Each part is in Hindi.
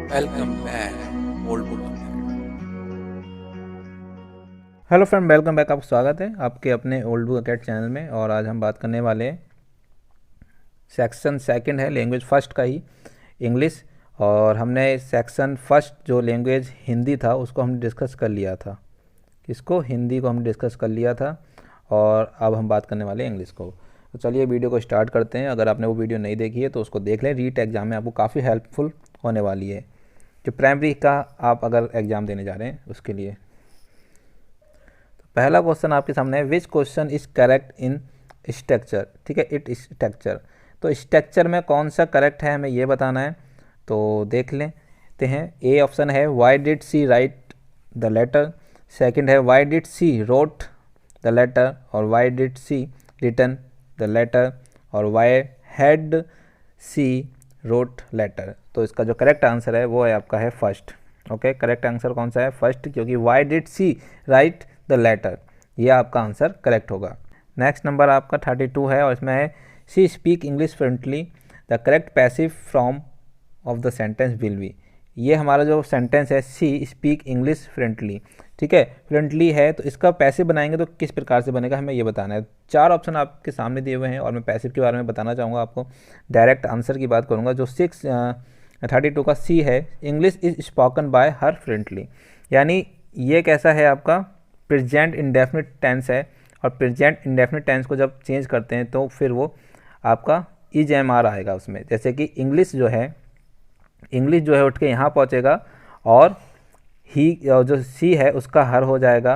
Welcome back, old book. Hello friend, welcome back. आपका स्वागत है आपके अपने ओल्ड बुक अकेड चैनल में। और आज हम बात करने वाले हैं सेक्शन सेकंड है लैंग्वेज फर्स्ट का ही, इंग्लिश। और हमने सेक्शन फर्स्ट जो लैंग्वेज हिंदी था उसको हमने डिस्कस कर लिया था। किसको? हिंदी को हमने डिस्कस कर लिया था। और अब हम बात करने वाले हैं इंग्लिश को। तो चलिए वीडियो को स्टार्ट करते हैं। अगर आपने वो वीडियो नहीं देखी है तो उसको देख लें। रीट एग्ज़ाम में आपको काफ़ी हेल्पफुल होने वाली है, जो प्राइमरी का आप अगर एग्ज़ाम देने जा रहे हैं उसके लिए। पहला क्वेश्चन आपके सामने है, which question is correct in structure. ठीक है, इट स्ट्रक्चर। तो स्ट्रक्चर में कौन सा करेक्ट है हमें ये बताना है। तो देख लेते हैं। ए ऑप्शन है, why did she write the letter. Second है, why did she wrote the letter. और why did she return the letter. और why had she wrote letter. तो इसका जो करेक्ट आंसर है वो है आपका है फर्स्ट। ओके, करेक्ट आंसर कौन सा है? फर्स्ट, क्योंकि why did she write the letter, ये आपका आंसर करेक्ट होगा। नेक्स्ट नंबर आपका 32 है और इसमें है, she speak English fluently. The correct passive form of the sentence will be. ये हमारा जो सेंटेंस है, शी स्पीक इंग्लिश फ्लुएंटली, ठीक है, फ्लुएंटली है, तो इसका पैसिव बनाएंगे तो किस प्रकार से बनेगा हमें ये बताना है। चार ऑप्शन आपके सामने दिए हुए हैं और मैं पैसिव के बारे में बताना चाहूँगा आपको। डायरेक्ट आंसर की बात करूँगा। जो 32 का सी है, English is spoken by her fluently, यानी ये कैसा है आपका प्रेजेंट इंडेफिनिट टेंस है। और प्रेजेंट इंडेफिनिट टेंस को जब चेंज करते हैं तो फिर वो आपका इज एम आर आएगा उसमें। जैसे कि इंग्लिश जो है उठ के यहाँ पहुँचेगा और ही जो सी है उसका हर हो जाएगा,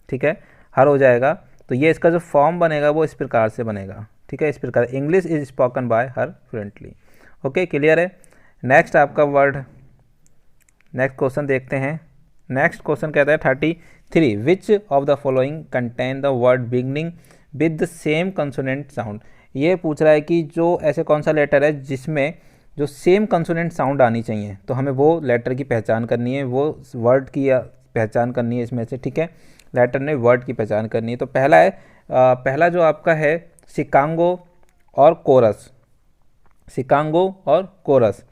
ठीक है, हर हो जाएगा। तो ये इसका जो फॉर्म बनेगा वो इस प्रकार से बनेगा, ठीक है, इस प्रकार, English is spoken by her fluently. Okay, clear है। नेक्स्ट आपका वर्ड, नेक्स्ट क्वेश्चन देखते हैं। नेक्स्ट क्वेश्चन कहता है 33, विच of the following contain the word beginning with the same consonant sound. ये पूछ रहा है कि जो ऐसे कौन सा लेटर है जिसमें जो सेम कंसोनेंट साउंड आनी चाहिए। तो हमें वो लेटर की पहचान करनी है, वो वर्ड की पहचान करनी है इसमें से, ठीक है, लेटर ने वर्ड की पहचान करनी है। तो पहला है, पहला जो आपका है शिकागो और कोरस, शिकागो और कोरस।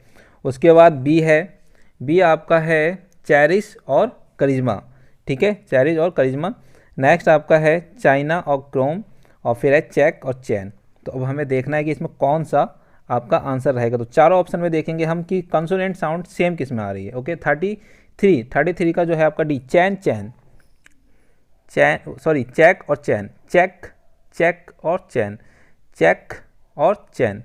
उसके बाद बी है, बी आपका है चेरिश और करिश्मा, ठीक है, चेरिश और करिश्मा। नेक्स्ट आपका है चाइना और क्रोम। और फिर है चेक और चैन। तो अब हमें देखना है कि इसमें कौन सा आपका आंसर रहेगा। तो चारों ऑप्शन में देखेंगे हम कि कंसोनेंट साउंड सेम किस में आ रही है। ओके, 33 का जो है आपका डी, चैन चैन चैन, सॉरी चेक और चैन, चेक चेक और चैन, चेक और चैन,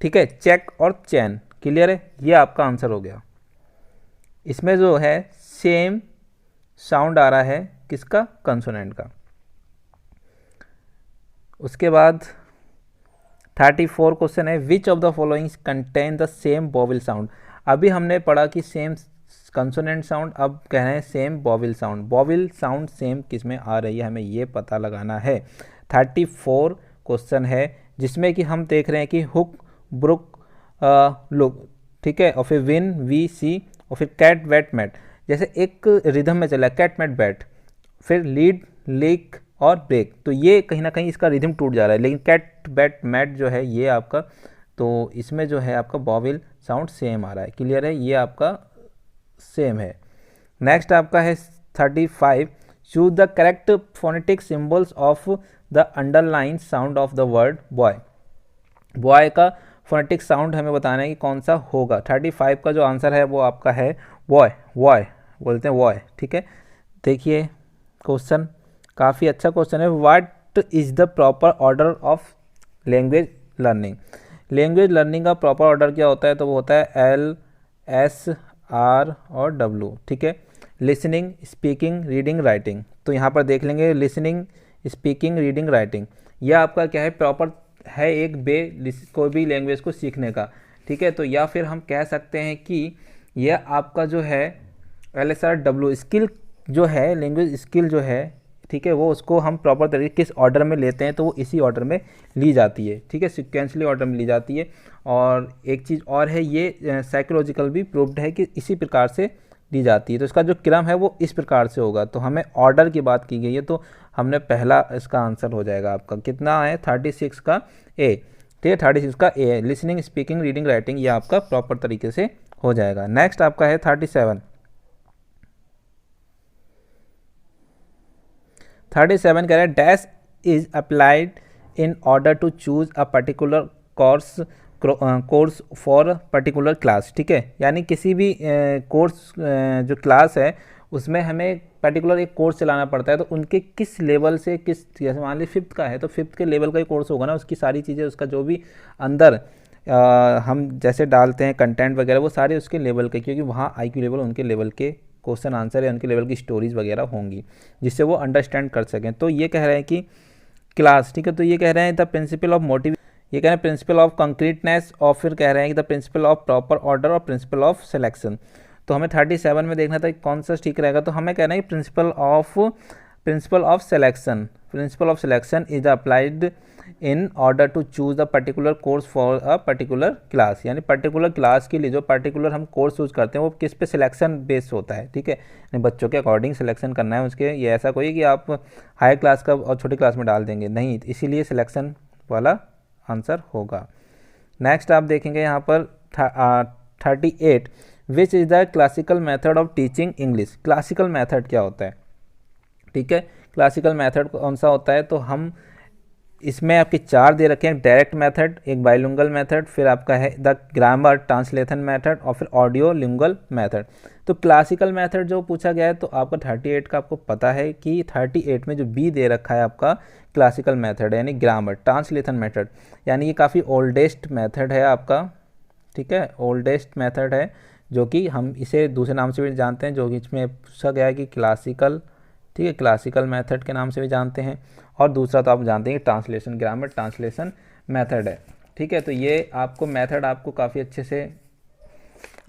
ठीक है, चेक और चैन। क्लियर है, ये आपका आंसर हो गया। इसमें जो है सेम साउंड आ रहा है किसका? कंसोनेंट का। उसके बाद 34 क्वेश्चन है, विच of the following contain the same vowel sound. अभी हमने पढ़ा कि सेम कंसोनेंट साउंड, अब कह रहे हैं same vowel sound. Vowel sound same किस में आ रही है हमें ये पता लगाना है। 34 क्वेश्चन है जिसमें कि हम देख रहे हैं कि हुक, ब्रुक, लुक, ठीक है, और फिर विन, वी, सी, और फिर कैट, वेट, मैट। जैसे एक रिदम में चला कैट, मैट, बैट, फिर लीड, लीक और ब्रेक। तो ये कहीं ना कहीं इसका रिदम टूट जा रहा है। लेकिन कैट, बैट, मैट जो है ये आपका, तो इसमें जो है आपका वोवेल साउंड सेम आ रहा है। क्लियर है, ये आपका सेम है। नेक्स्ट आपका है 35, choose the correct phonetic symbols of the underline sound of the word boy. Boy का फोनेटिक साउंड हमें बताना है कि कौन सा होगा। 35 का जो आंसर है वो आपका है वॉय, वॉय बोलते हैं, वॉय, ठीक है। देखिए क्वेश्चन काफ़ी अच्छा क्वेश्चन है। What is the proper order of language learning. Language learning का प्रॉपर ऑर्डर क्या होता है? तो वो होता है एल, एस, आर और डब्ल्यू, ठीक है। Listening, speaking, reading, writing. तो यहाँ पर देख लेंगे लिसनिंग, स्पीकिंग, रीडिंग, राइटिंग, यह आपका क्या है? प्रॉपर है एक वे कोई भी लैंग्वेज को सीखने का, ठीक है। तो या फिर हम कह सकते हैं कि यह आपका जो है L, S, R, W skill जो है, लैंग्वेज स्किल जो है, ठीक है, वो उसको हम प्रॉपर तरीके किस ऑर्डर में लेते हैं तो वो इसी ऑर्डर में ली जाती है, ठीक है, सिक्वेंशली ऑर्डर में ली जाती है। और एक चीज़ और है, ये साइकोलॉजिकल भी प्रूव्ड है कि इसी प्रकार से दी जाती है। तो इसका जो क्रम है वो इस प्रकार से होगा। तो हमें ऑर्डर की बात की गई है, तो हमने पहला इसका आंसर हो जाएगा आपका कितना है? 36 का ए, ठीक है, 36 का ए है। लिसनिंग, स्पीकिंग, रीडिंग, राइटिंग, ये आपका प्रॉपर तरीके से हो जाएगा। नेक्स्ट आपका है 37। 37 कह रहा है dash is applied in order to choose a particular course for particular class. ठीक है, यानी किसी भी कोर्स जो क्लास है उसमें हमें पर्टिकुलर एक कोर्स चलाना पड़ता है, तो उनके किस लेवल से किस, जैसे मान लीजिए 5th का है तो 5th के लेवल का ही कोर्स होगा ना, उसकी सारी चीज़ें, उसका जो भी अंदर हम जैसे डालते हैं कंटेंट वगैरह वो सारे उसके लेवल के, क्योंकि वहाँ IQ लेवल उनके लेवल के क्वेश्चन आंसर या उनके लेवल की स्टोरीज वगैरह होंगी जिससे वो अंडरस्टैंड कर सकें। तो ये कह रहे हैं कि क्लास, ठीक है, तो ये कह रहे हैं द प्रिंसिपल ऑफ मोटिव, ये कह रहे हैं प्रिंसिपल ऑफ कंक्रीटनेस, और फिर कह रहे हैं कि the principle of proper order और प्रिंसिपल ऑफ सिलेक्शन। तो हमें 37 में देखना था कौन सा ठीक रहेगा, तो हमें कहना है principle of selection. Principle of selection is applied in order to choose a particular course for a particular class, यानी पर्टिकुलर क्लास के लिए जो पर्टिकुलर हम कोर्स यूज़ करते हैं वो किस पे सिलेक्शन बेस्ड होता है। ठीक है, यानी बच्चों के अकॉर्डिंग सिलेक्शन करना है उसके, ये ऐसा कोई कि आप हाई क्लास का और छोटी क्लास में डाल देंगे, नहीं, इसीलिए सिलेक्शन वाला आंसर होगा। नेक्स्ट आप देखेंगे यहाँ पर 38 which is the classical method of teaching English. Classical method क्या होता है, ठीक है, क्लासिकल मेथड कौन सा होता है, तो हम इसमें आपके 4 दे रखे हैं, डायरेक्ट मेथड, एक बाइलिंगुअल मेथड, फिर आपका है द ग्रामर ट्रांसलेशन मेथड, और फिर ऑडियो लिंगुअल मेथड। तो क्लासिकल मेथड जो पूछा गया है, तो आपका 38 का आपको पता है कि 38 में जो बी दे रखा है आपका क्लासिकल मेथड है, यानी ग्रामर ट्रांसलेशन मेथड, यानी ये काफ़ी ओल्डेस्ट मेथड है आपका। ठीक है, ओल्डेस्ट मेथड है, जो कि हम इसे दूसरे नाम से भी जानते हैं, जो कि इसमें पूछा गया है कि क्लासिकल, ठीक है, क्लासिकल मेथड के नाम से भी जानते हैं, और दूसरा तो आप जानते हैं कि ट्रांसलेशन, ग्रामर ट्रांसलेशन मेथड है। ठीक है, तो ये आपको मेथड आपको काफ़ी अच्छे से,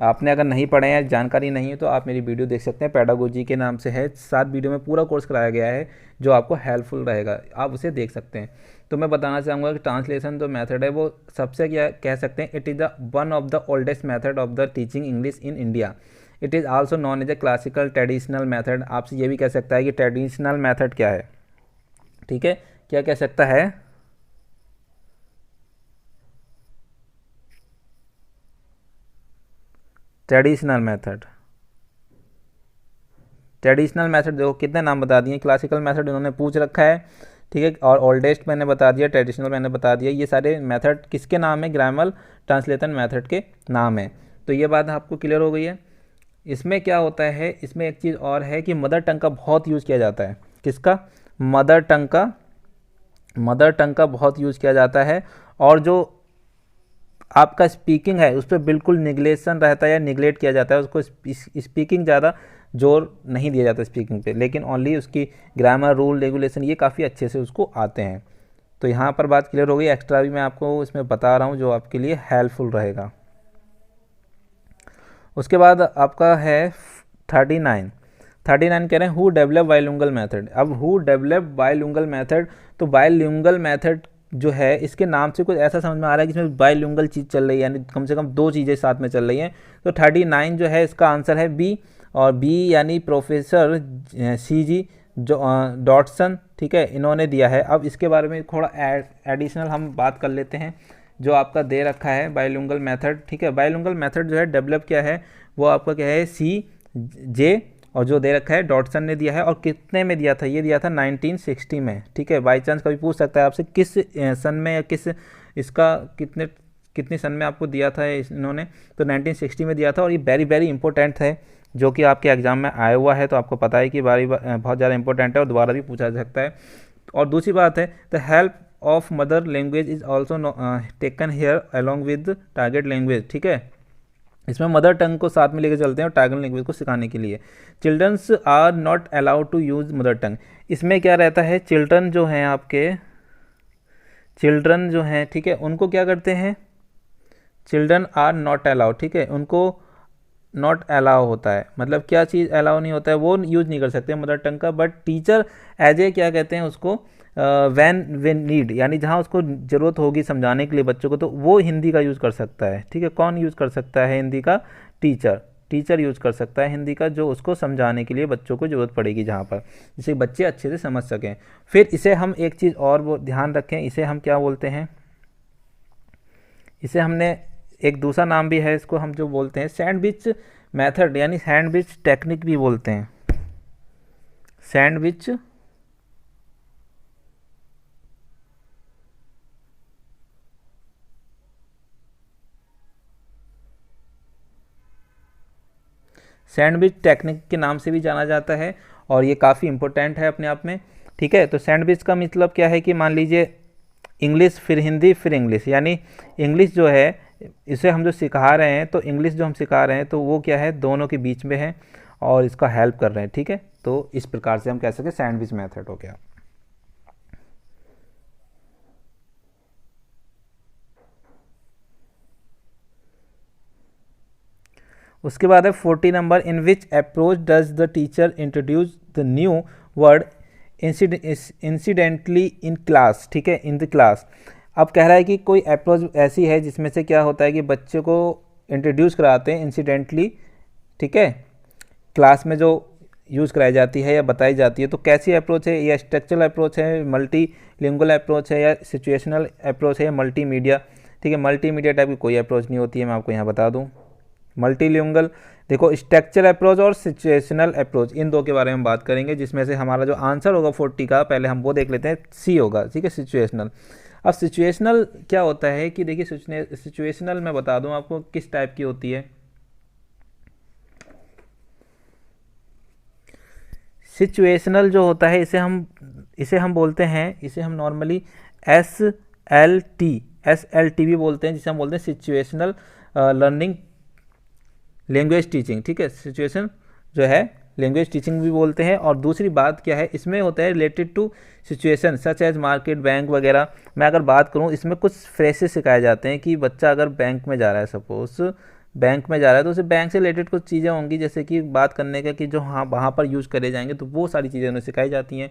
आपने अगर नहीं पढ़े हैं, जानकारी नहीं है, तो आप मेरी वीडियो देख सकते हैं, पेडागोजी के नाम से है, 7 वीडियो में पूरा कोर्स कराया गया है जो आपको हेल्पफुल रहेगा, आप उसे देख सकते हैं। तो मैं बताना चाहूँगा कि ट्रांसलेशन जो मेथड है वो सबसे क्या कह सकते हैं, it is the one of the oldest method of the teaching English in India. It is also known as a classical traditional method. आपसे ये भी कह सकता है कि ट्रेडिशनल मेथड क्या है, ठीक है, क्या कह सकता है, ट्रेडिशनल मेथड। ट्रेडिशनल मेथड देखो कितने नाम बता दिए, क्लासिकल मेथड इन्होंने पूछ रखा है, ठीक है, और ओल्डेस्ट मैंने बता दिया, ट्रेडिशनल मैंने बता दिया, ये सारे मेथड किसके नाम है, ग्रामर ट्रांसलेशन मेथड के नाम है। तो ये बात आपको क्लियर हो गई है। इसमें क्या होता है, इसमें एक चीज़ और है कि मदर टंग का बहुत यूज़ किया जाता है। किसका, मदर टंग का बहुत यूज़ किया जाता है, और जो आपका स्पीकिंग है उस पर बिल्कुल निगलेशन रहता है या निगलेक्ट किया जाता है, उसको स्पीकिंग ज़्यादा जोर नहीं दिया जाता स्पीकिंग पे, लेकिन ओनली उसकी ग्रामर, रूल, रेगुलेशन ये काफ़ी अच्छे से उसको आते हैं। तो यहाँ पर बात क्लियर हो गई। एक्स्ट्रा भी मैं आपको इसमें बता रहा हूँ जो आपके लिए हेल्पफुल रहेगा। उसके बाद आपका है 39 कह रहे हैं हु डेवलप बाइलिंगुअल मेथड। अब हु डेवलप बाइलिंगुअल मेथड, तो बाइलिंगुअल मेथड जो है इसके नाम से कुछ ऐसा समझ में आ रहा है कि इसमें बाइलिंगुअल चीज़ चल रही है, यानी कम से कम 2 चीज़ें साथ में चल रही हैं। तो 39 जो है इसका आंसर है बी, और बी यानी प्रोफेसर CG डॉटसन, ठीक है, इन्होंने दिया है। अब इसके बारे में थोड़ा एडिशनल हम बात कर लेते हैं जो आपका दे रखा है बाइलिंगुअल मेथड। ठीक है, बाइलिंगुअल मेथड जो है डेवलप किया है वो आपका क्या है, CJ, और जो दे रखा है डॉटसन ने दिया है। और कितने में दिया था, ये दिया था 1960 में। ठीक है, बाई चांस कभी पूछ सकता है आपसे किस सन में या किस इसका कितने सन में आपको दिया था इन्होंने, तो 1960 में दिया था। और ये वेरी वेरी इंपॉर्टेंट है जो कि आपके एग्जाम में आया हुआ है, तो आपको पता है कि बहुत ज़्यादा इंपॉर्टेंट है और दोबारा भी पूछा जा सकता है। और दूसरी बात है the help of mother language is also taken here along with target language. ठीक है, इसमें मदर टंग को साथ में लेकर चलते हैं और टारगेट लैंग्वेज को सिखाने के लिए। Childrens are not allowed to use mother tongue. इसमें क्या रहता है, चिल्ड्रन जो हैं आपके, चिल्ड्रन जो हैं, ठीक है, उनको क्या करते हैं, चिल्ड्रन आर नॉट अलाउड, ठीक है, उनको नॉट अलाउ होता है, मतलब क्या चीज़ अलाउ नहीं होता है, वो यूज़ नहीं कर सकते मदर टंग का। बट टीचर एज ए क्या कहते हैं उसको, व्हेन नीड, यानी जहाँ उसको ज़रूरत होगी समझाने के लिए बच्चों को, तो वो हिंदी का यूज़ कर सकता है। ठीक है, कौन यूज़ कर सकता है हिंदी का, टीचर यूज़ कर सकता है हिंदी का, जो उसको समझाने के लिए बच्चों को ज़रूरत पड़ेगी जहाँ पर, जिससे बच्चे अच्छे से समझ सकें। फिर इसे हम एक चीज़ और वो ध्यान रखें, इसे हम क्या बोलते हैं, इसे हमने एक दूसरा नाम भी है इसको, हम जो बोलते हैं सैंडविच मेथड यानी सैंडविच टेक्निक भी बोलते हैं। सैंडविच सैंडविच टेक्निक के नाम से भी जाना जाता है और ये काफ़ी इंपॉर्टेंट है अपने आप में, ठीक है। तो सैंडविच का मतलब क्या है कि मान लीजिए इंग्लिश फिर हिंदी फिर इंग्लिश, यानी इंग्लिश जो है इसे हम जो सिखा रहे हैं, तो इंग्लिश जो हम सिखा रहे हैं तो वो क्या है, दोनों के बीच में है और इसका हेल्प कर रहे हैं, ठीक है। तो इस प्रकार से हम कह सकते हैं सैंडविच मेथड हो गया। उसके बाद है 40 number, in which approach does the teacher introduce the new word incidentally in class, ठीक है, इन द क्लास। अब कह रहा है कि कोई अप्रोच ऐसी है जिसमें से क्या होता है कि बच्चे को इंट्रोड्यूस कराते हैं इंसिडेंटली, ठीक है, क्लास में जो यूज़ कराई जाती है या बताई जाती है। तो कैसी अप्रोच है, या स्ट्रक्चरल अप्रोच है, मल्टी लिंगुअल अप्रोच है, या सिचुएशनल अप्रोच है, या मल्टीमीडिया, ठीक है। मल्टीमीडिया टाइप की कोई अप्रोच नहीं होती है, मैं आपको यहाँ बता दूँ। मल्टीलिंगुअल, देखो स्ट्रक्चर अप्रोच और सिचुएशनल अप्रोच, इन दो के बारे में बात करेंगे, जिसमें से हमारा जो आंसर होगा 40 का, पहले हम वो देख लेते हैं, सी होगा, ठीक है, सिचुएशनल। अब सिचुएशनल क्या होता है कि देखिए सिचुएशनल मैं बता दूं आपको किस टाइप की होती है। सिचुएशनल जो होता है इसे हम बोलते हैं, इसे हम नॉर्मली SLT भी बोलते हैं, जिसे हम बोलते हैं सिचुएशनल लर्निंग लैंग्वेज टीचिंग, ठीक है। सिचुएशन जो है लैंग्वेज टीचिंग भी बोलते हैं। और दूसरी बात क्या है, इसमें होता है related to situation such as market, bank वगैरह। मैं अगर बात करूं, इसमें कुछ फ्रेसेस सिखाए जाते हैं कि बच्चा अगर बैंक में जा रहा है, सपोज बैंक में जा रहा है, तो उसे बैंक से रिलेटेड कुछ चीज़ें होंगी, जैसे कि बात करने का कि जो हाँ वहाँ पर यूज़ करे जाएंगे, तो वो सारी चीज़ें उन्हें सिखाई जाती हैं।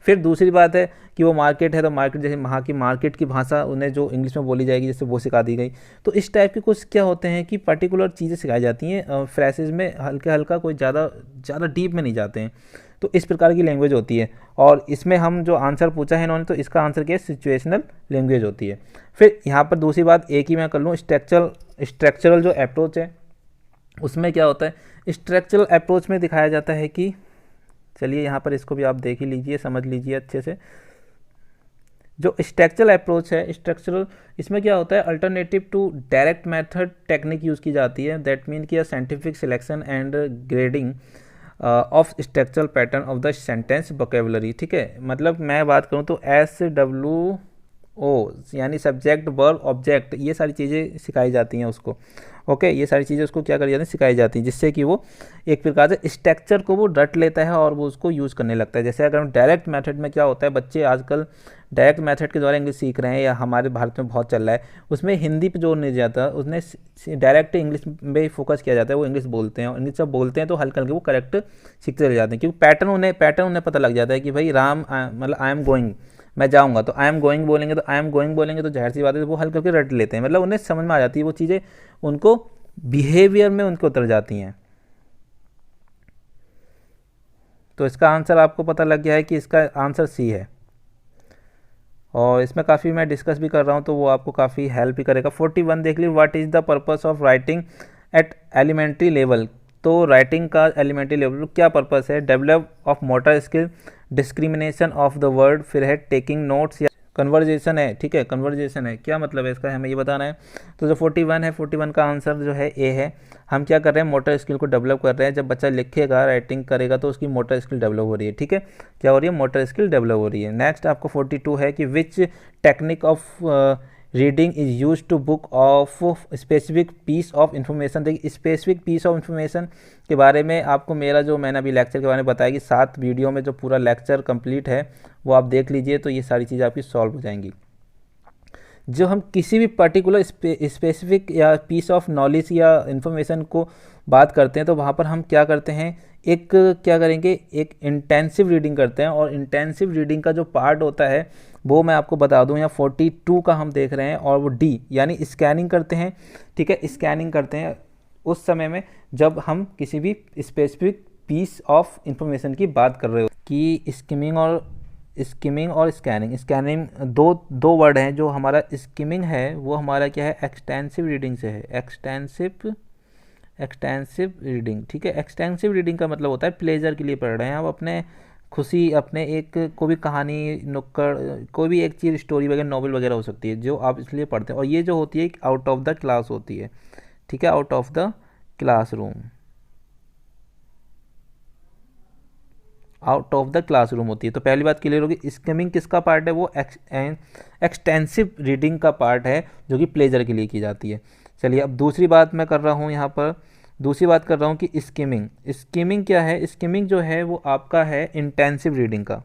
फिर दूसरी बात है कि वो मार्केट है, तो मार्केट जैसे वहाँ की मार्केट की भाषा उन्हें जो इंग्लिश में बोली जाएगी, जैसे वो सिखा दी गई। तो इस टाइप के कुछ क्या होते हैं कि पर्टिकुलर चीज़ें सिखाई जाती हैं, फ्रेसेस में हल्का हल्का, कोई ज़्यादा डीप में नहीं जाते हैं। तो इस प्रकार की लैंग्वेज होती है। और इसमें हम जो आंसर पूछा है इन्होंने, तो इसका आंसर क्या है, सिचुएशनल लैंग्वेज होती है। फिर यहाँ पर दूसरी बात एक ही मैं कर लूँ, स्ट्रक्चरल जो अप्रोच है उसमें क्या होता है। स्ट्रक्चरल अप्रोच में दिखाया जाता है कि, चलिए यहाँ पर इसको भी आप देख ही लीजिए, समझ लीजिए अच्छे से। जो स्ट्रक्चरल अप्रोच है, स्ट्रक्चरल, इसमें क्या होता है, alternative to direct method technique use की जाती है। दैट मीन कि scientific selection and grading of structural pattern of the sentence vocabulary, ठीक है। मतलब मैं बात करूँ तो SWO यानी सब्जेक्ट वर्ब ऑब्जेक्ट, ये सारी चीज़ें सिखाई जाती हैं उसको, ओके। ये सारी चीज़ें उसको क्या करी जाती हैं, सिखाई जाती हैं, जिससे कि वो एक प्रकार से स्ट्रक्चर को वो रट लेता है और वो उसको यूज़ करने लगता है। जैसे अगर हम डायरेक्ट मेथड में क्या होता है, बच्चे आजकल डायरेक्ट मेथड के द्वारा इंग्लिश सीख रहे हैं, या हमारे भारत में बहुत चल रहा है, उसमें हिंदी पे जोर नहीं जाता, उसने डायरेक्ट इंग्लिश में फोकस किया जाता है। वो इंग्लिश बोलते हैं, और इंग्लिश जब बोलते हैं तो हल्के हल्के वो करेक्ट सीखते चले जाते हैं, क्योंकि पैटर्न उन्हें पता लग जाता है कि भाई राम मतलब आई एम गोइंग, मैं जाऊँगा, तो आई एम गोइंग बोलेंगे, तो आई एम गोइंग बोलेंगे, तो जाहिर सी बात है वो हल्के हल्के रट लेते हैं, मतलब उन्हें समझ में आ जाती है वो चीज़ें, उनको बिहेवियर में उनको उतर जाती हैं। तो इसका आंसर आपको पता लग गया है कि इसका आंसर सी है। और इसमें काफ़ी मैं डिस्कस भी कर रहा हूँ, तो वो आपको काफ़ी हेल्प भी करेगा। 41 देख लीजिए, what is the purpose of writing at elementary level. तो राइटिंग का एलिमेंट्री लेवल क्या पर्पस है, develop of motor skill, discrimination of the word, फिर है टेकिंग नोट्स, या कन्वर्जेशन है, ठीक है, कन्वर्जेशन है, क्या मतलब है इसका, हमें ये बताना है। तो जो 41 है, 41 का आंसर जो है ए है। हम क्या कर रहे हैं, मोटर स्किल को डेवलप कर रहे हैं। जब बच्चा लिखेगा, राइटिंग करेगा, तो उसकी मोटर स्किल डेवलप हो रही है, ठीक है, क्या हो रही है, मोटर स्किल डेवलप हो रही है। नेक्स्ट आपको 42 है कि which technique of reading is use to book of specific piece of information. देखिए स्पेसिफिक पीस ऑफ इन्फॉर्मेशन के बारे में आपको मेरा जो मैंने अभी लेक्चर के बारे में बताया कि 7 वीडियो में जो पूरा लेक्चर कंप्लीट है वो आप देख लीजिए, तो ये सारी चीज़ें आपकी सॉल्व हो जाएंगी। जो हम किसी भी पर्टिकुलर स्पेसिफिक या पीस ऑफ नॉलेज या इन्फॉर्मेशन को बात करते हैं, तो वहाँ पर हम क्या करते हैं, क्या करेंगे, एक इंटेंसिव रीडिंग करते हैं। और इंटेंसिव रीडिंग का जो पार्ट होता है वो मैं आपको बता दूं, यहाँ 42 का हम देख रहे हैं, और वो डी यानी स्कैनिंग करते हैं, ठीक है, स्कैनिंग करते हैं उस समय में जब हम किसी भी स्पेसिफिक पीस ऑफ इंफॉर्मेशन की बात कर रहे हो। कि स्किमिंग और स्किमिंग और स्कैनिंग। स्कैनिंग दो दो वर्ड हैं। जो हमारा स्किमिंग है वो हमारा क्या है, एक्सटेंसिव रीडिंग से है, एक्सटेंसिव रीडिंग। ठीक है, एक्सटेंसिव रीडिंग का मतलब होता है प्लेजर के लिए पढ़ रहे हैं आप, अपने खुशी, अपने एक कोई भी कहानी, नुक्कड़, कोई भी एक चीज़, स्टोरी वगैरह, नॉवल वगैरह हो सकती है जो आप इसलिए पढ़ते हैं। और ये जो होती है आउट ऑफ द क्लास होती है। ठीक है, out of the classroom, out of the classroom होती है। तो पहली बात क्लियर होगी, स्किमिंग किसका पार्ट है, वो एक्सटेंसिव रीडिंग का पार्ट है जो कि प्लेजर के लिए की जाती है। चलिए अब दूसरी बात मैं कर रहा हूँ यहाँ पर, दूसरी बात कर रहा हूँ कि स्किमिंग, स्किमिंग क्या है, स्किमिंग जो है वो आपका है इंटेंसिव रीडिंग का।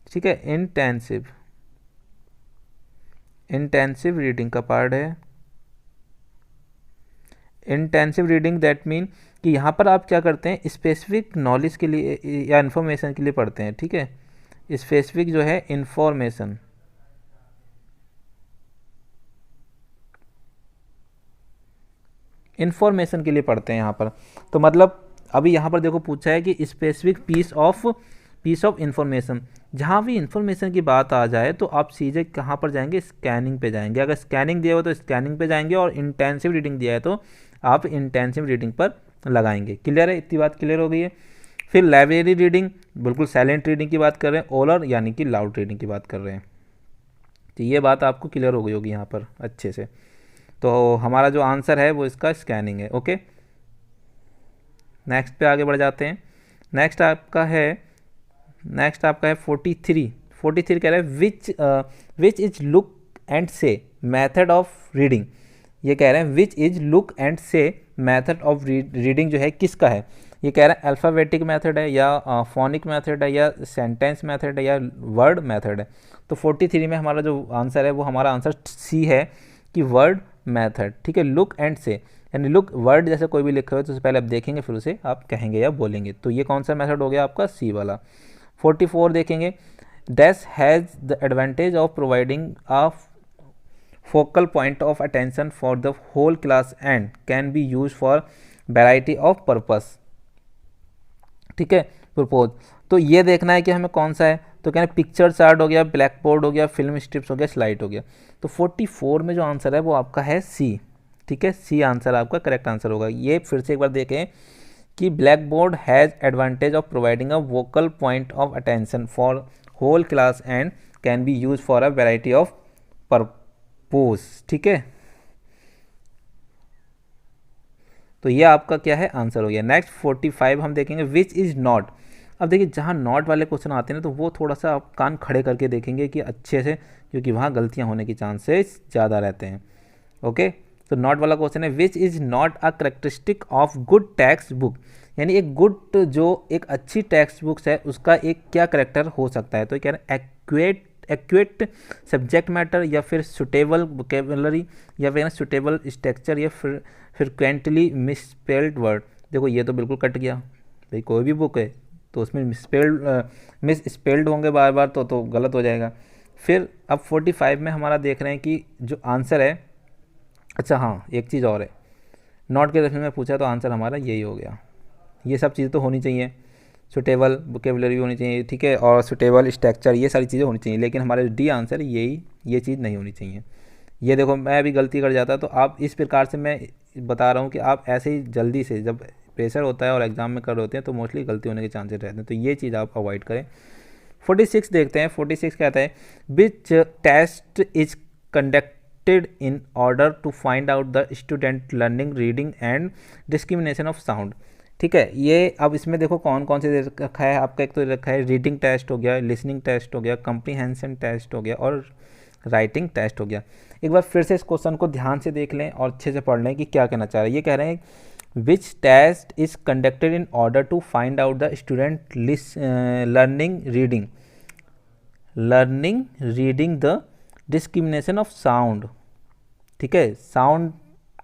ठीक है, इंटेंसिव, इंटेंसिव रीडिंग का पार्ट है। इंटेंसिव रीडिंग दैट मीन कि यहाँ पर आप क्या करते हैं, स्पेसिफिक नॉलेज के लिए या इन्फॉर्मेशन के लिए पढ़ते हैं। ठीक है, स्पेसिफिक जो है इंफॉर्मेशन, इन्फॉर्मेशन के लिए पढ़ते हैं यहाँ पर। तो मतलब अभी यहाँ पर देखो पूछा है कि स्पेसिफिक पीस ऑफ इंफॉर्मेशन। जहाँ भी इंफॉर्मेशन की बात आ जाए तो आप सीधे कहाँ पर जाएंगे, स्कैनिंग पे जाएंगे। अगर स्कैनिंग दिया हो तो स्कैनिंग पे जाएंगे, और इंटेंसिव रीडिंग दिया है तो आप इंटेंसिव रीडिंग पर लगाएंगे। क्लियर है, इतनी बात क्लियर हो गई है। फिर लाइब्रेरी रीडिंग, बिल्कुल साइलेंट रीडिंग की बात कर रहे हैं, ओरल यानी कि लाउड रीडिंग की बात कर रहे हैं। तो ये बात आपको क्लियर हो गई होगी यहाँ पर अच्छे से। तो हमारा जो आंसर है वो इसका स्कैनिंग है। ओके, नेक्स्ट पे आगे बढ़ जाते हैं। नेक्स्ट आपका है 43 कह रहा है विच इज लुक एंड से मेथड ऑफ रीडिंग। ये कह रहे हैं विच इज लुक एंड से मेथड ऑफ रीडिंग जो है किसका है। ये कह रहा है अल्फ़ाबेटिक मेथड है, या फोनिक मेथड है, या सेंटेंस मेथड है, या वर्ड मेथड है। तो 43 में हमारा जो आंसर है वो हमारा आंसर सी है कि वर्ड मेथड। ठीक है, लुक एंड से, यानी लुक वर्ड जैसे कोई भी लिखे हुए तो उससे पहले आप देखेंगे फिर उसे आप कहेंगे या बोलेंगे। तो ये कौन सा मेथड हो गया आपका, सी वाला। 44 देखेंगे, dash has the advantage of providing a focal point of attention for the whole class and can be use for variety of purpose. ठीक है, प्रपोज। तो ये देखना है कि हमें कौन सा है। तो कहना पिक्चर चार्ट हो गया, ब्लैक बोर्ड हो गया, फिल्म स्ट्रिप्स हो गया, स्लाइड हो गया। तो 44 में जो आंसर है वो आपका है सी। ठीक है, सी आंसर आपका करेक्ट आंसर होगा। ये फिर से एक बार देखें कि blackboard has advantage of providing a vocal point of attention for whole class and can be use for a variety of purpose. ठीक है, तो ये आपका क्या है, आंसर हो गया। नेक्स्ट 45 हम देखेंगे, विच इज़ नॉट। अब देखिए जहाँ नॉट वाले क्वेश्चन आते हैं ना तो वो थोड़ा सा आप कान खड़े करके देखेंगे कि अच्छे से, क्योंकि वहाँ गलतियाँ होने की चांसेस ज़्यादा रहते हैं। ओके, तो नॉट वाला क्वेश्चन है, which is not a characteristic of good text book. यानी एक गुड, जो एक अच्छी टेक्स्ट बुक्स है उसका एक क्या करेक्टर हो सकता है। तो कह रहे हैं एक्यूरेट सब्जेक्ट मैटर, या फिर सुटेबल वोकेबलरी, या फिर सुटेबल स्ट्रक्चर, या फिर फ्रिक्वेंटली मिसस्पेल्ड वर्ड। देखो ये तो बिल्कुल कट गया भाई, कोई भी बुक है तो उसमें मिसस्पेल्ड होंगे बार बार तो गलत हो जाएगा। फिर अब 45 में हमारा देख रहे हैं कि जो आंसर है, अच्छा हाँ एक चीज़ और है, नॉट के रेफरेंस में पूछा तो आंसर हमारा यही हो गया। ये सब चीज़ें तो होनी चाहिए, सुटेबल वोकेबलरी होनी चाहिए, ठीक है, और सुटेबल स्ट्रक्चर, ये सारी चीज़ें होनी चाहिए। लेकिन हमारे डी आंसर यही, ये चीज़ नहीं होनी चाहिए। ये देखो मैं भी गलती कर जाता, तो आप इस प्रकार से मैं बता रहा हूँ कि आप ऐसे ही जल्दी से, जब प्रेशर होता है और एग्जाम में कर रहे होते हैं तो मोस्टली गलती होने के चांसेस रहते हैं, तो ये चीज़ आप अवॉइड करें। 46 देखते हैं। 46 कहता है, which test is conducted in order to find out the student learning reading and discrimination of sound. ठीक है, ये अब इसमें देखो कौन कौन से दे रखा है आपका। एक तो रखा है रीडिंग टेस्ट हो गया, लिसनिंग टेस्ट हो गया, कंप्रीहेंशन टेस्ट हो गया, और राइटिंग टेस्ट हो गया। एक बार फिर से इस क्वेश्चन को ध्यान से देख लें और अच्छे से पढ़ लें कि क्या कहना चाह रहे हैं। ये कह रहे हैं which test is conducted in order to find out the student learning reading the discrimination of sound. ठीक है, साउंड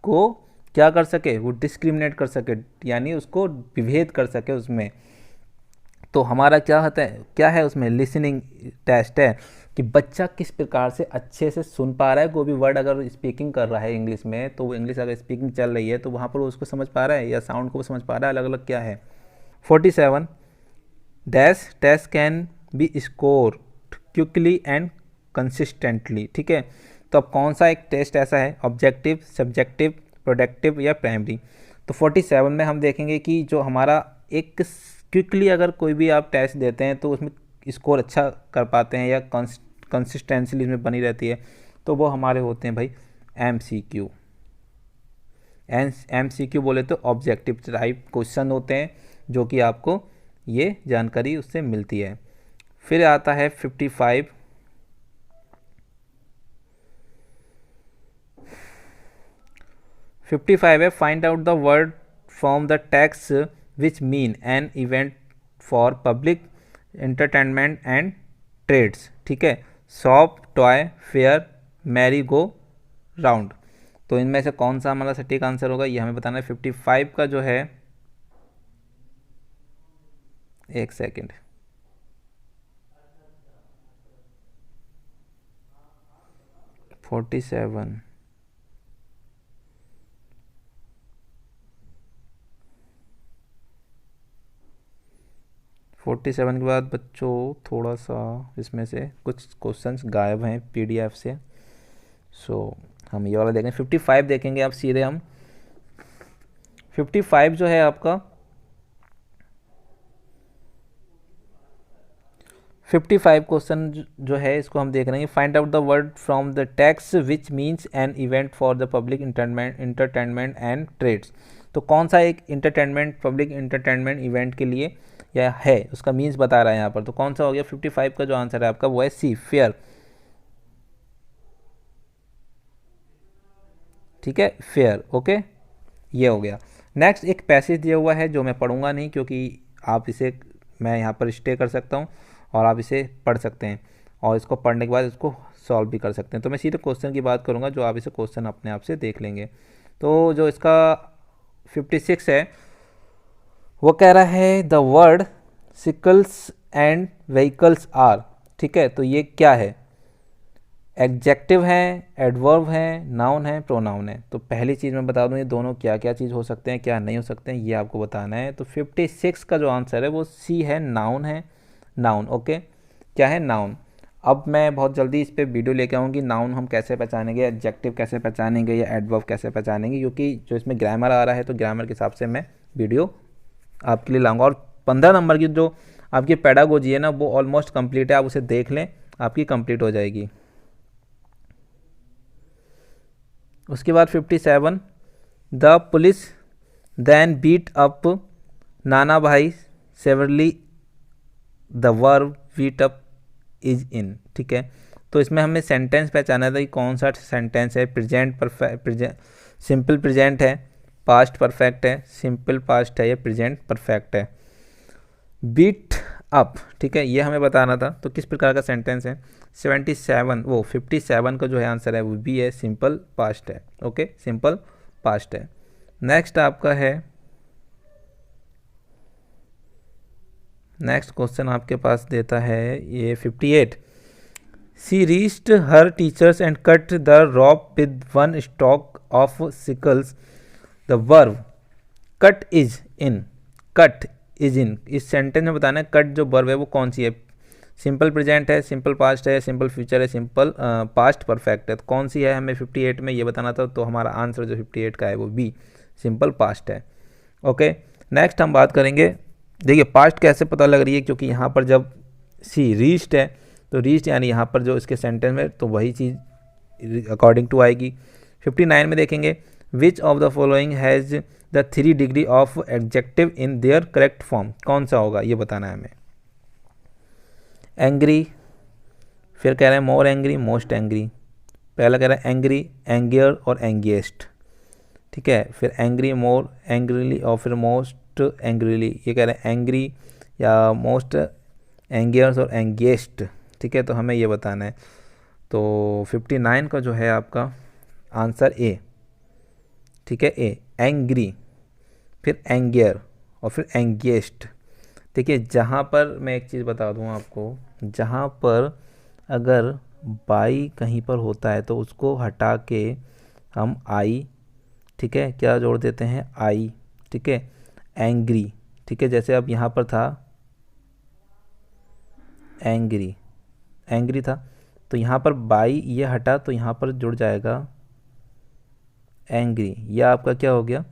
को क्या कर सके, वो डिस्क्रिमिनेट कर सके, यानी उसको विभेद कर सके उसमें। तो हमारा क्या होता है, क्या है उसमें, लिसनिंग टेस्ट है कि बच्चा किस प्रकार से अच्छे से सुन पा रहा है। कोई भी वर्ड अगर स्पीकिंग कर रहा है इंग्लिश में, तो वो इंग्लिश अगर स्पीकिंग चल रही है तो वहाँ पर वो उसको समझ पा रहा है, या साउंड को समझ पा रहा है, अलग अलग क्या है। 47 dash test can be score quickly and consistently. ठीक है, तो अब कौन सा एक टेस्ट ऐसा है, ऑब्जेक्टिव, सब्जेक्टिव, प्रोडक्टिव या प्राइमरी। तो 47 में हम देखेंगे कि जो हमारा एक क्विकली अगर कोई भी आप टेस्ट देते हैं तो उसमें स्कोर अच्छा कर पाते हैं या कंसिस्टेंसी इसमें बनी रहती है, तो वो हमारे होते हैं भाई MCQ। MCQ बोले तो ऑब्जेक्टिव टाइप क्वेश्चन होते हैं जो कि आपको ये जानकारी उससे मिलती है। फिर आता है 55 है find out the word from the text which mean an event for public entertainment and trades. ठीक है, shop, toy, fair, merry go round. तो इनमें से कौन सा हमारा सटीक आंसर होगा ये हमें बताना है। 55 का जो है, एक सेकेंड, फोर्टी 47 के बाद बच्चों थोड़ा सा इसमें से कुछ क्वेश्चंस गायब हैं PDF से, सो हम ये वाला देखें। 55 देखेंगे आप सीधे हम। 55 जो है आपका, 55 क्वेश्चन जो है इसको हम देख रहे हैं। Find out the word from the text which means an event for the public entertainment and trades. तो कौन सा एक इंटरटेनमेंट, पब्लिक इंटरटेनमेंट इवेंट के लिए या है, उसका मीन्स बता रहा है यहाँ पर। तो कौन सा हो गया 55 का जो आंसर है आपका वो है C, फेयर। ठीक है, फेयर। ओके, ये हो गया। नेक्स्ट एक पैसेज दिया हुआ है जो मैं पढ़ूंगा नहीं, क्योंकि आप इसे, मैं यहाँ पर स्टे कर सकता हूँ और आप इसे पढ़ सकते हैं और इसको पढ़ने के बाद इसको सॉल्व भी कर सकते हैं। तो मैं सीधे क्वेश्चन की बात करूँगा जो आप इसे क्वेश्चन अपने आप से देख लेंगे। तो जो इसका 56 है वो कह रहा है the word sickles and vehicles are. ठीक है, तो ये क्या है, एडजेक्टिव है, एडवर्ब है, नाउन है, प्रोनाउन है। तो पहली चीज़ मैं बता दूं ये दोनों क्या क्या चीज़ हो सकते हैं, क्या नहीं हो सकते हैं, ये आपको बताना है। तो 56 का जो आंसर है वो C है, नाउन है। नाउन, ओके, क्या है, नाउन। अब मैं बहुत जल्दी इस पर वीडियो लेके आऊँगी, नाउन हम कैसे पहचानेंगे, एडजेक्टिव कैसे पहचानेंगे या एडवर्ब कैसे पहचानेंगे, क्योंकि जो इसमें ग्रामर आ रहा है तो ग्रामर के हिसाब से मैं वीडियो आपके लिए लाऊंगा। और 15 नंबर की जो आपकी पेडागोजी है ना वो ऑलमोस्ट कंप्लीट है, आप उसे देख लें, आपकी कंप्लीट हो जाएगी। उसके बाद 57 the police then beat up Nana Bhai severely the verb beat up is in. ठीक है, तो इसमें हमें सेंटेंस पहचाना था कि कौन सा सेंटेंस है, प्रेजेंट परफेक्ट, सिंपल प्रेजेंट है, पास्ट परफेक्ट है, सिंपल पास्ट है या प्रेजेंट परफेक्ट है। बीट अप, ठीक है, ये हमें बताना था। तो किस प्रकार का सेंटेंस है, 57 का जो है आंसर है वो भी है, सिंपल पास्ट है। ओके, सिंपल पास्ट है। नेक्स्ट आपका है, नेक्स्ट क्वेश्चन आपके पास देता है ये 58 she reached her teachers and cut the rope with one stroke of sickles the verb cut is in. Cut is in, इस सेंटेंस में बताना है कट जो वर्ब है वो कौन सी है, सिंपल प्रेजेंट है, सिंपल पास्ट है, सिंपल फ्यूचर है, सिंपल पास्ट परफेक्ट है। तो कौन सी है हमें 58 में ये बताना था। तो हमारा आंसर जो 58 का है वो बी, सिंपल पास्ट है। ओके, नेक्स्ट हम बात करेंगे, देखिए पास्ट कैसे पता लग रही है, क्योंकि यहाँ पर जब सी रीच्ड है तो रीच्ड यानी यहाँ पर जो इसके सेंटेंस में तो वही चीज़ अकॉर्डिंग टू आएगी। 59 में देखेंगे विच of the following has the 3 degree of adjective in their correct form. कौन सा होगा ये बताना है हमें। एंग्री, फिर कह रहे हैं मोर एंग्री, मोस्ट एंग्री, पहला कह रहा है एंग्री, एंगियर और एंगिएस्ट। ठीक है, फिर एंग्री, मोर एंग्रीली और फिर मोस्ट एंग्रीली। ये कह रहे हैं एंग्री या मोस्ट एंगियर्स और एंगिएस्ट। ठीक है, तो हमें ये बताना है। तो 59 का जो है आपका आंसर ए। ठीक है, ए, एंग्री, फिर एंगियर और फिर एंगिएस्ट। देखिए जहाँ पर मैं एक चीज़ बता दूँ आपको, जहाँ पर अगर बाई कहीं पर होता है तो उसको हटा के हम आई, ठीक है, क्या जोड़ देते हैं, आई। ठीक है, एंग्री। ठीक है, जैसे अब यहाँ पर था एंग्री, एंग्री था, तो यहाँ पर बाई ये हटा तो यहाँ पर जुड़ जाएगा एंग्री। ये आपका क्या हो गया,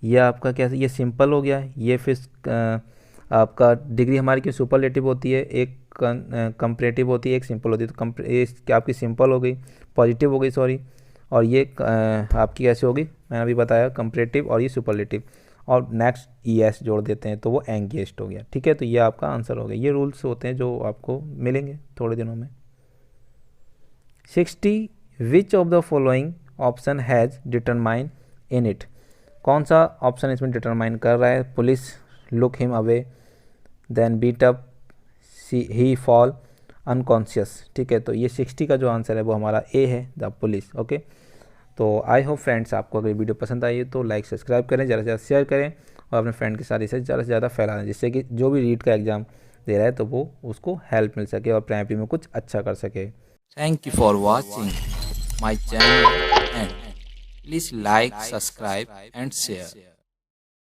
ये आपका कैसे, ये सिंपल हो गया। ये फिर आपका डिग्री हमारी की सुपरलेटिव होती है, एक कंपरेटिव होती है, एक सिंपल होती है। तो ये क्या आपकी सिंपल हो गई, पॉजिटिव हो गई सॉरी, और ये आपकी कैसे होगी मैंने अभी बताया, कंपरेटिव, और ये सुपरलेटिव, और नेक्स्ट ES जोड़ देते हैं तो वो एंगेज्ड हो गया। ठीक है, तो ये आपका आंसर हो गया। ये रूल्स होते हैं जो आपको मिलेंगे थोड़े दिनों में। 60 which of the following option has determine in it, कौन सा ऑप्शन इसमें डिटरमाइन कर रहा है। Police look him away, then beat up, he fall, unconscious. ठीक है, तो ये 60 का जो आंसर है वो हमारा ए है, द पुलिस। ओके, तो आई होप फ्रेंड्स आपको अगर वीडियो पसंद आई तो लाइक सब्सक्राइब करें, ज़्यादा से ज़्यादा शेयर करें और अपने फ्रेंड के साथ इसे ज़्यादा से ज़्यादा फैला दें, जिससे कि जो भी रीट का एग्ज़ाम दे रहा है तो वो उसको हेल्प मिल सके और प्रीलिम्स में कुछ अच्छा कर सके। Thank you for watching my channel and please like, subscribe and share.